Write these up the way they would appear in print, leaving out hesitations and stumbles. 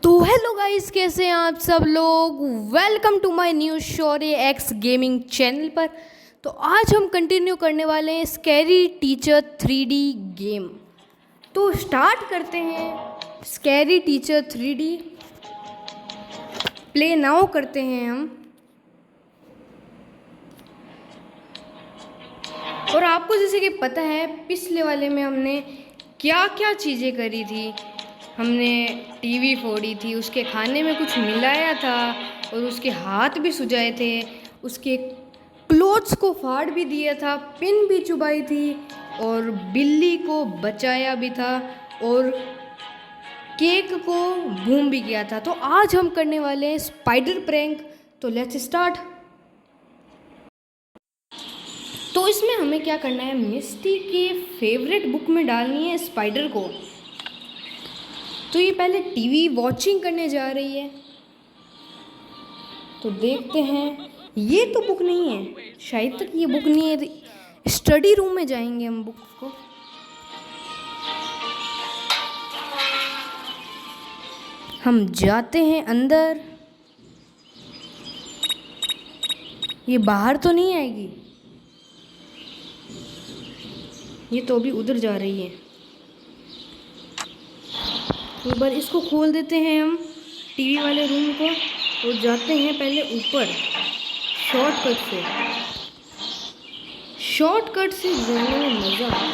तो hello guys, कैसे हैं आप सब लोग। वेलकम टू माय न्यू शोरे एक्स गेमिंग चैनल पर। तो आज हम कंटिन्यू करने वाले हैं स्कैरी टीचर 3D गेम। तो स्टार्ट करते हैं scary teacher 3D। Play now करते हैं हम। और आपको जैसे कि पता है, पिछले वाले में हमने क्या क्या चीज़ें करी थी। हमने टीवी फोड़ी थी, उसके खाने में कुछ मिलाया था और उसके हाथ भी सुजाए थे, उसके क्लोथ्स को फाड़ भी दिया था, पिन भी चुभाई थी और बिल्ली को बचाया भी था और केक को बूम भी किया था। तो आज हम करने वाले हैं स्पाइडर प्रैंक। तो लेट्स स्टार्ट। तो इसमें हमें क्या करना है, मिस्टी के फेवरेट बुक में डालनी है स्पाइडर को। तो ये पहले टीवी वॉचिंग करने जा रही है, तो देखते हैं। ये तो बुक नहीं है, शायद तक ये बुक नहीं है। स्टडी रूम में जाएंगे हम बुक को। हम जाते हैं अंदर। ये बाहर तो नहीं आएगी, ये तो अभी उधर जा रही है। एक बार इसको खोल देते हैं हम टीवी वाले रूम को और जाते हैं पहले ऊपर शॉर्टकट से जाने में मज़ा आता है।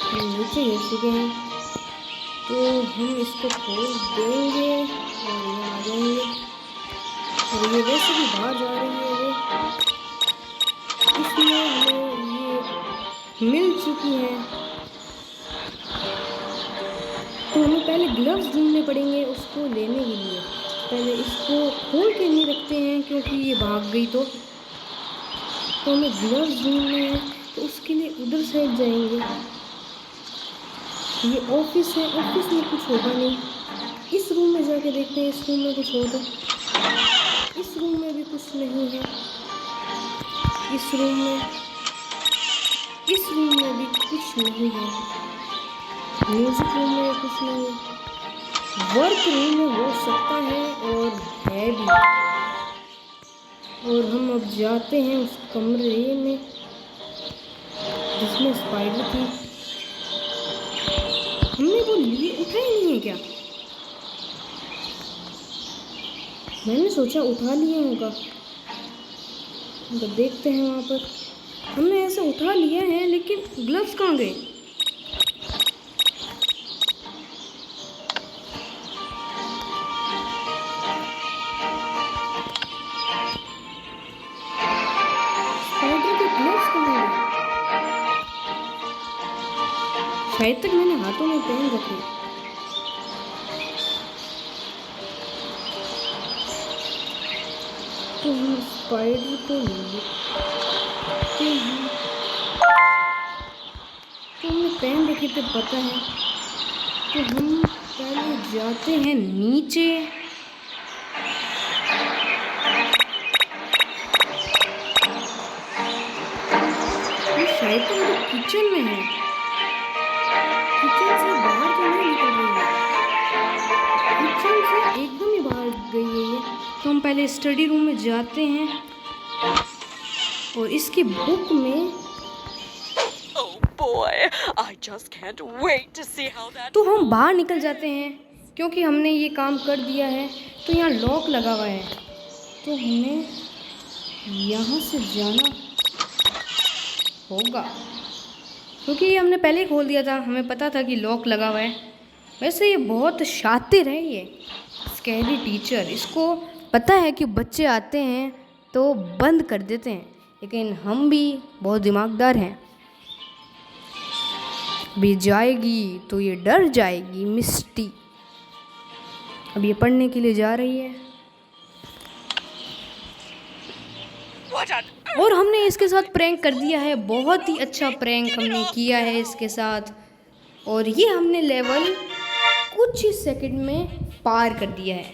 हम नीचे गिर चुके हैं, तो हम इसको खोल देंगे और ये आ जाएंगे। और ये वैसे भी बाहर जा रही है, वो इसमें हमें ये मिल चुकी है। तो हमें पहले ग्लव्स ढूंढने पड़ेंगे उसको लेने के लिए। पहले इसको खोल के नहीं रखते हैं क्योंकि ये भाग गई। तो हमें ग्लव्स ढूंढने हैं, तो उसके लिए उधर साइड जाएंगे। ये ऑफिस है, ऑफिस में कुछ होगा नहीं। इस रूम में जाके देखते हैं, इस रूम में कुछ होगा। इस रूम में भी कुछ नहीं है। इस रूम में भी कुछ नहीं है। म्यूजिक रूम में कुछ नहीं है। वर्क रूम में हो सकता है और है भी। और हम अब जाते हैं उस कमरे में जिसमें स्पाइडर थी। हमने वो लिए उठा ही नहीं है क्या? मैंने सोचा उठा लिया होगा। तो देखते हैं, वहाँ पर हमने ऐसा उठा लिया है, लेकिन ग्लव्स कहाँ गए? शायद तक मैंने हाथों में पहन रखे। तो हम स्पाइडर को लेते हैं। तो हमने पहन रखे थे, पता है। तो हम पहले जाते हैं नीचे। ये शायद तो मेरे किचन में है। किचन से बाहर तो नहीं निकल रही है, किचन से एकदम ही बाहर गई है ये। तो हम पहले स्टडी रूम में जाते हैं और इसकी बुक में तो हम बाहर निकल जाते हैं क्योंकि हमने ये काम कर दिया है। तो यहाँ लॉक लगा हुआ है, तो हमें यहाँ से जाना होगा क्योंकि ये हमने पहले ही खोल दिया था। हमें पता था कि लॉक लगा हुआ है। वैसे ये बहुत शातिर है, ये स्कैरी टीचर। इसको पता है कि बच्चे आते हैं तो बंद कर देते हैं, लेकिन हम भी बहुत दिमागदार हैं। भी जाएगी तो ये डर जाएगी मिस्टी। अब ये पढ़ने के लिए जा रही है और हमने इसके साथ प्रैंक कर दिया है। बहुत ही अच्छा प्रैंक हमने किया है इसके साथ, और ये हमने लेवल कुछ ही सेकंड में पार कर दिया है।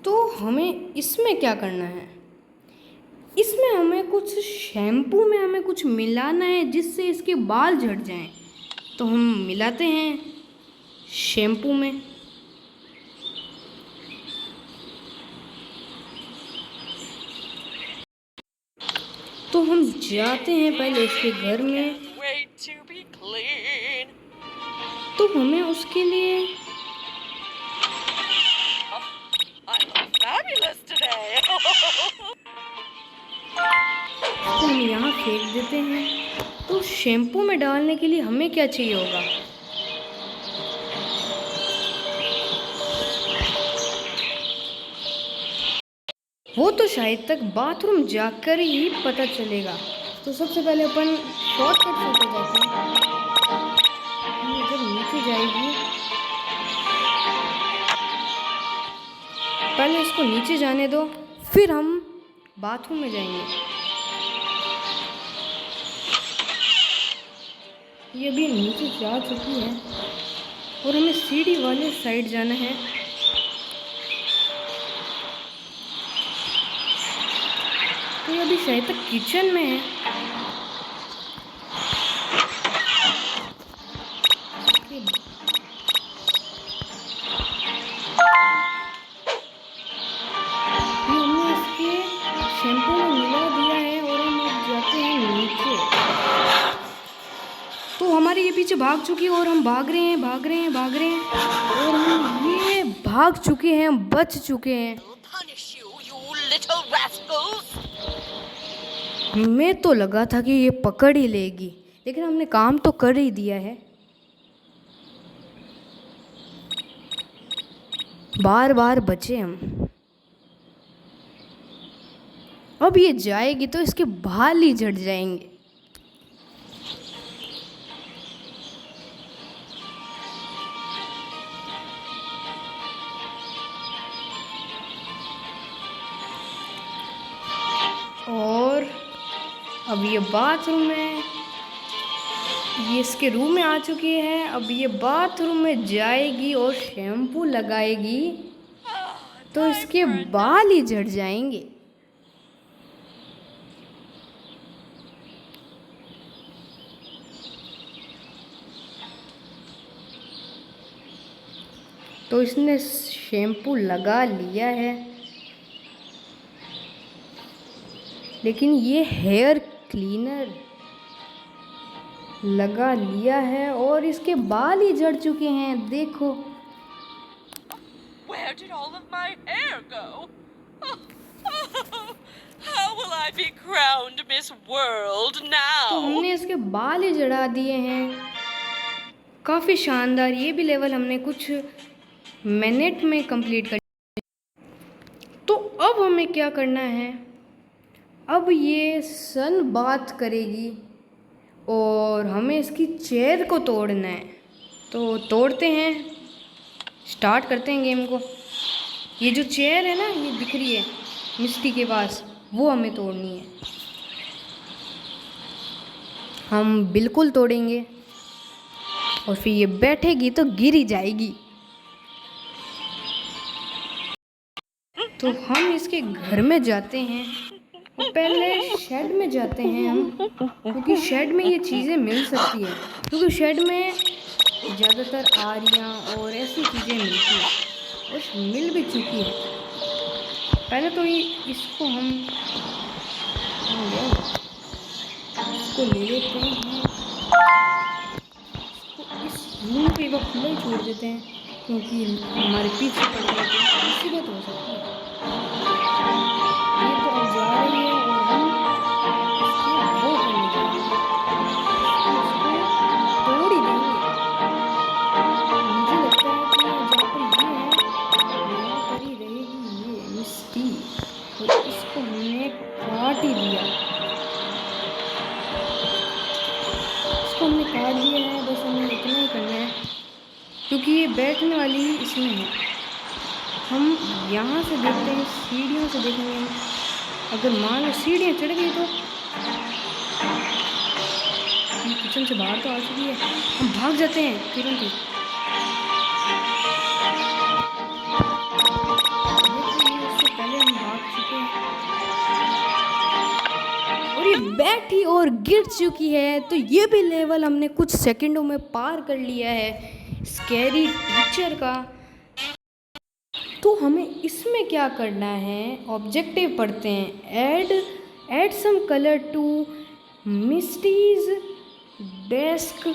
तो हमें इसमें क्या करना है, इसमें हमें कुछ शैम्पू में हमें कुछ मिलाना है जिससे इसके बाल झड़ जाएं। तो हम मिलाते हैं शैम्पू में। तो हम जाते हैं पहले उसके घर में। तो हमें उसके लिए तो हम यहाँ फेंक देते हैं। तो शैम्पू में डालने के लिए हमें क्या चाहिए होगा? वो तो शायद तक बाथरूम जाकर ही पता चलेगा। तो सबसे पहले अपन शॉर्टकट से जाते हैं। ये जब नीचे जाएगी, पहले इसको नीचे जाने दो, फिर हम बाथरूम में जाएंगे। ये भी नीचे जा चुकी है और हमें सीढ़ी वाले साइड जाना है। तो ये अभी शायद तक किचन में है। हमने इसके शैम्पू में मिला दिया है और हम अब जाते हैं नीचे। तो हमारे ये पीछे भाग चुकी है और हम भाग रहे हैं और हम ये भाग चुके हैं, हम बच चुके हैं। हमें तो लगा था कि ये पकड़ ही लेगी, लेकिन हमने काम तो कर ही दिया है। बार बार बचे हम। अब ये जाएगी तो इसके बाल ही झड़ जाएंगे। और अब ये बाथरूम में, ये इसके रूम में आ चुकी है। अब ये बाथरूम में जाएगी और शैम्पू लगाएगी तो इसके बाल ही झड़ जाएंगे। तो इसने शैम्पू लगा लिया है, लेकिन ये हेयर क्लीनर लगा लिया है और इसके बाल ही झड़ चुके हैं, देखो। Where did all of my hair go? How will I be crowned Miss World now? तो हमने इसके बाल ही झड़ा दिए हैं। काफ़ी शानदार। ये भी लेवल हमने कुछ मिनट में कंप्लीट कर। तो अब हमें क्या करना है? अब ये सन बात करेगी और हमें इसकी चेयर को तोड़ना है। तो तोड़ते हैं, स्टार्ट करते हैं गेम को। ये जो चेयर है ना, ये दिख रही है मिस्टी के पास, वो हमें तोड़नी है। हम बिल्कुल तोड़ेंगे और फिर ये बैठेगी तो गिर ही जाएगी। तो हम इसके घर में जाते हैं और पहले शेड में जाते हैं हम, क्योंकि शेड में ये चीज़ें मिल सकती है। क्योंकि शेड में ज़्यादातर आरियाँ और ऐसी चीज़ें मिलती हैं और मिल भी चुकी है। पहले तो ये इसको हम इसको ले लेते हैं, इसको इस रूम पे वो खुला ही छोड़ देते हैं, क्योंकि हमारे पीछे पड़ गए थे, मुसीबत हो सकती है। ये तो अब जा रही है और हम इसकी वो करने जा रहे हैं, इसको तोड़ ही देंगे। मुझे लगता है कि जहाँ पर ये है यहाँ पर ही रहेगी ये मिस्टी, और इसको हमने काट ही दिया। इसको हमने काट दिया है, बस हमें इतना ही करना है, क्योंकि ये बैठने वाली ही इसमें है। हम यहाँ से देखते हैं, सीढ़ियों से देखेंगे। अगर मान लो सीढ़ियाँ चढ़ गई तो ये किचन से बाहर तो आ चुकी है, हम भाग जाते हैं तुरंत ही। इससे पहले हम भाग चुके हैं और ये बैठी और गिर चुकी है। तो ये भी लेवल हमने कुछ सेकंडों में पार कर लिया है। स्कैरी टीचर का। तो हमें इसमें क्या करना है, ऑब्जेक्टिव पढ़ते हैं। Add some colour to Misty's desk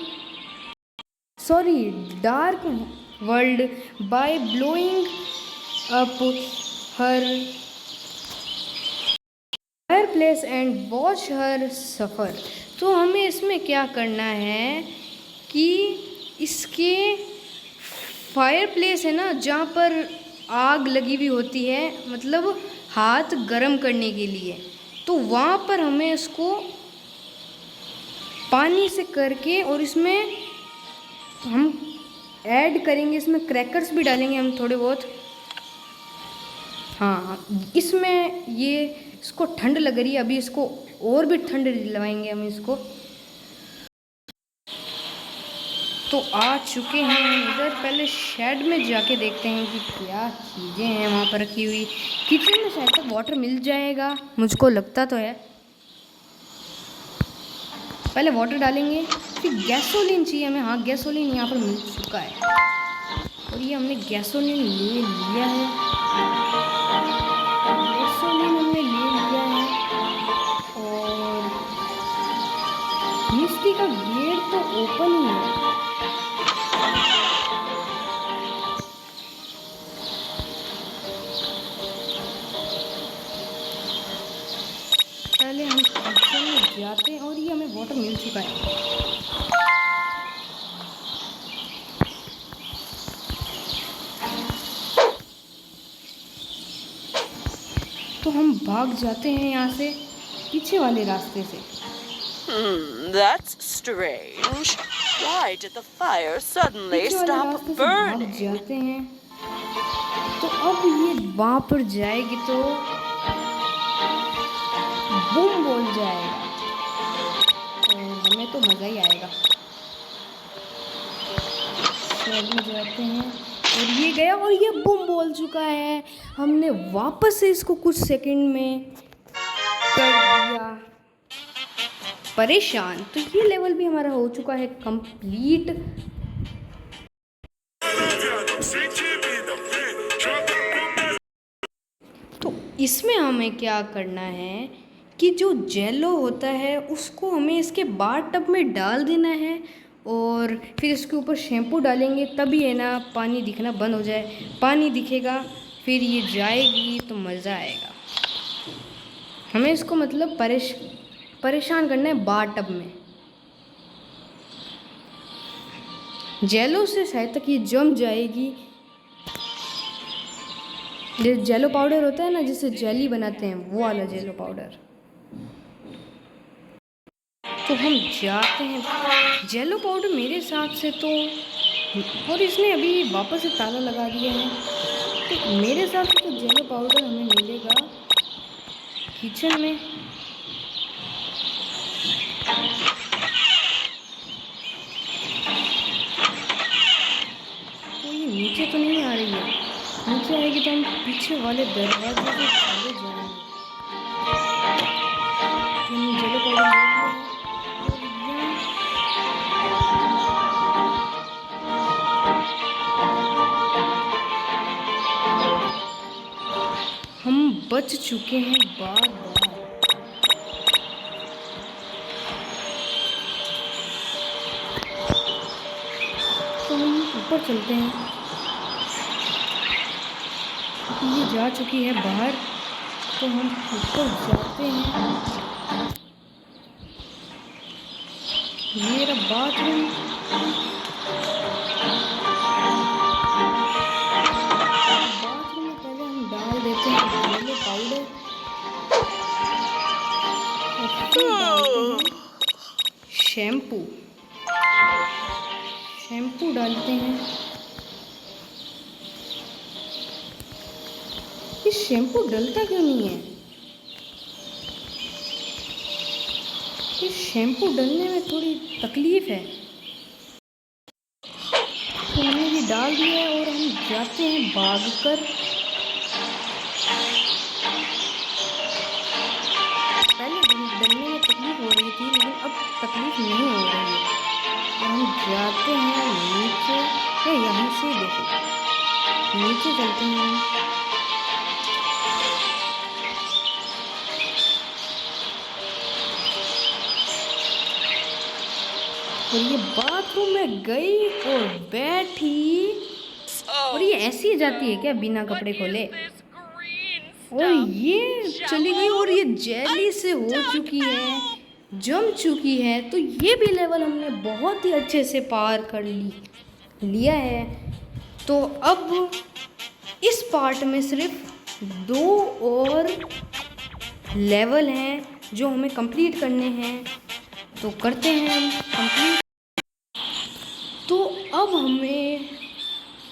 dark world by blowing up her fireplace and watch her suffer. तो हमें इसमें क्या करना है कि इसके फायरप्लेस है ना, जहाँ पर आग लगी हुई होती है, मतलब हाथ गर्म करने के लिए, तो वहाँ पर हमें इसको पानी से करके, और इसमें हम ऐड करेंगे, इसमें क्रैकर्स भी डालेंगे हम थोड़े बहुत। हाँ, इसमें इसको ठंड लग रही है, अभी इसको और भी ठंड लगाएंगे हम इसको। तो आ चुके हैं इधर, पहले शेड में जाके देखते हैं कि क्या चीज़ें हैं वहाँ पर रखी हुई। किचन में शायद तक वाटर मिल जाएगा, मुझको लगता तो है। पहले वाटर डालेंगे, फिर गैसोलीन चाहिए हमें। हाँ, गैसोलीन यहाँ पर मिल चुका है, और ये हमने गैसोलीन ले लिया है। गैसोलीन हमने ले लिया है, और मिस्टी का गेट तो ओपन ही है। पहले हम किचन में जाते हैं, और ये हमें वाटर मिल चुका है। तो हम भाग जाते हैं यहाँ से, पीछे वाले रास्ते से। That's strange. Why did the fire suddenly पीछे वाले stop रास्ते से भाग burning? जाते हैं। तो अब ये वहाँ पर जाएगी तो बूम बोल जाएगा, और हमें तो मज़ा ही आएगा। चलिए जाते हैं, और ये गया, और ये बूम बोल चुका है। हमने वापस से इसको कुछ सेकंड में कर दिया परेशान। तो ये लेवल भी हमारा हो चुका है कंप्लीट। तो इसमें हमें क्या करना है कि जो जेलो होता है उसको हमें इसके बाथ टब में डाल देना है, और फिर इसके ऊपर शैम्पू डालेंगे, तभी है ना पानी दिखना बंद हो जाए। पानी दिखेगा फिर ये जाएगी तो मज़ा आएगा। हमें इसको मतलब परेशान करना है बाथ टब में। जेलो से शायद तक ये जम जाएगी। जेलो पाउडर होता है ना, जिससे जेली बनाते हैं, वो वाला जेलो पाउडर। तो हम जाते हैं। जेलो पाउडर मेरे हिसाब से तो, और इसने अभी वापस से ताला लगा दिया है, तो मेरे हिसाब से तो जेलो पाउडर हमें मिलेगा किचन में। तो ये नीचे तो नहीं आ रही है, नीचे आएगी तो हम पीछे वाले दरवाजे से चले जाएंगे। जेलो पाउडर ले लिया है, हम बच चुके हैं बार बार। तो हम ऊपर चलते हैं, ये जा चुकी है बाहर, तो हम ऊपर जाते हैं। ये रहा बाथरूम। बाथरूम में पहले हम डाल देते हैं जेलो पाउडर, और फिर डालते हैं शैम्पू। शैम्पू डालते हैं। ये शैम्पू डलता क्यों नहीं है? ये शैम्पू डलने में थोड़ी तकलीफ है। तो हमने ये डाल दिया है, और हम जाते हैं भागकर। पहले डलने में तकलीफ हो रही थी, लेकिन अब तकलीफ नहीं हो रही है। हम जाते हैं नीचे, या यहाँ से देखो नीचे चलते हैं। और ये बाथरूम में गई और बैठी, और ये ऐसी जाती है क्या बिना कपड़े खोले? और ये चली गई और ये जेली से हो चुकी है, जम चुकी है। तो ये भी लेवल हमने बहुत ही अच्छे से पार कर लिया है। तो अब इस पार्ट में सिर्फ 2 और लेवल हैं जो हमें कंप्लीट करने हैं, तो करते हैं हम कंप्लीट। तो अब हमें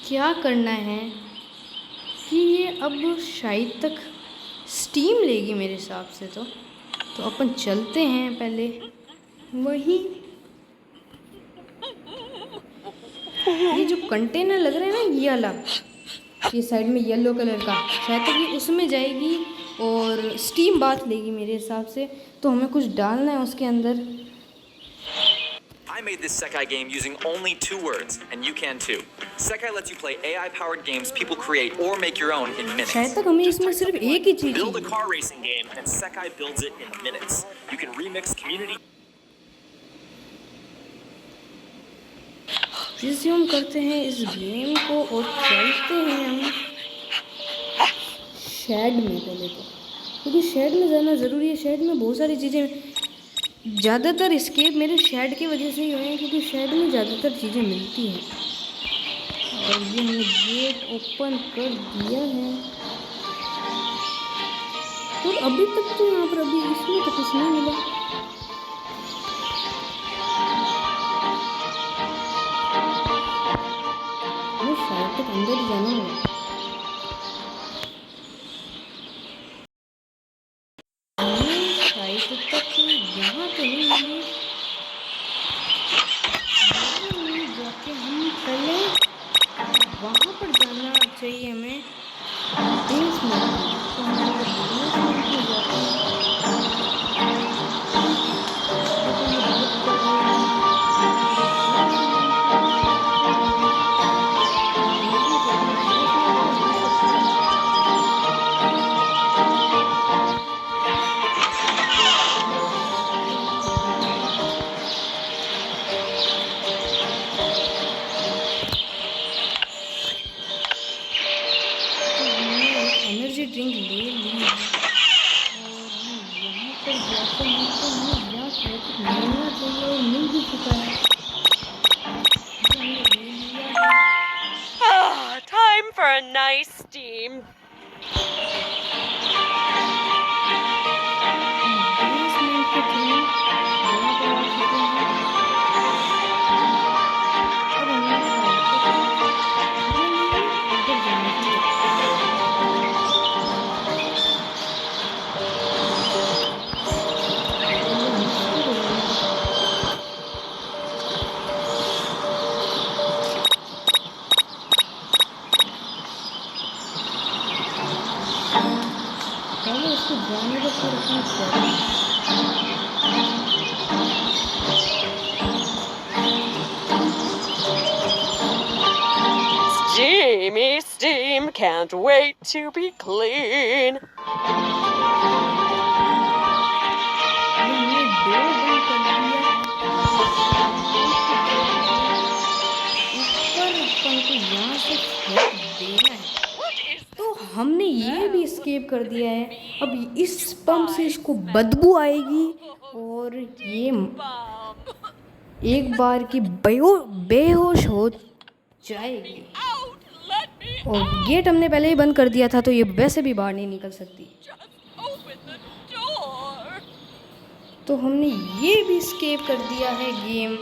क्या करना है कि ये अब शायद तक स्टीम लेगी मेरे हिसाब से। तो अपन चलते हैं पहले वही, ये जो कंटेनर लग रहा है ना ये वाला, ये साइड में येलो कलर का, शायद तक ये उसमें जाएगी और स्टीम बाथ लेगी मेरे हिसाब से। तो हमें कुछ डालना है उसके अंदर। I made this Sekai game using only 2 words, and you can too. Sekai lets you play AI-powered games people create or make your own in minutes. शायद तक हमें इसमें सिर्फ एक ही चीज़ Build a car racing game, and Sekai builds it in minutes. You can remix community. Resume करते हैं इस game को और चलते हैं हम शेड में पहले तो, क्योंकि शेड में जाना ज़रूरी है। शेड में बहुत सारी चीज़ें, ज़्यादातर एस्केप मेरे शेड की वजह से ही हुए हैं, क्योंकि शेड में ज़्यादातर चीज़ें मिलती हैं। और ये हमने गेट ओपन कर दिया है, और अभी तक तो यहाँ पर अभी इसमें तो कुछ नहीं मिला। हमें शायद तक अंदर ही जाना होगा। शायद तक यहाँ तो नहीं मिली, जाके हम पहले वहाँ पर जाना चाहिए हमें बेसमेंट। तो हमारे बेसमेंट में जाते हैं। एनर्जी ड्रिंक ले ली है और हम यहाँ पर जाते हैं। तो हमें यहाँ शायद तक मिलना चाहिए और मिल भी चुका है। हमने ले लिया है। Time for a nice steam. Basement के थ्रू यहाँ पर आ चुके हैं। अब हमें शायद तक उधर जाना चाहिए। पहले उसको जाने का फिर अपना चाहिए। Steamy steam, can't wait to be clean. हमने 2 बंद कर दिया। ऊपर अपन को यहाँ से फेंक देना है। तो हमने ये भी एस्केप कर दिया है। अब इस पंप से इसको बदबू आएगी और ये एक बार की बेहोश हो जाएगी। Let me और गेट हमने पहले ही बंद कर दिया था, तो ये वैसे भी बाहर नहीं निकल सकती। just open the door. तो हमने ये भी एस्केप कर दिया है गेम।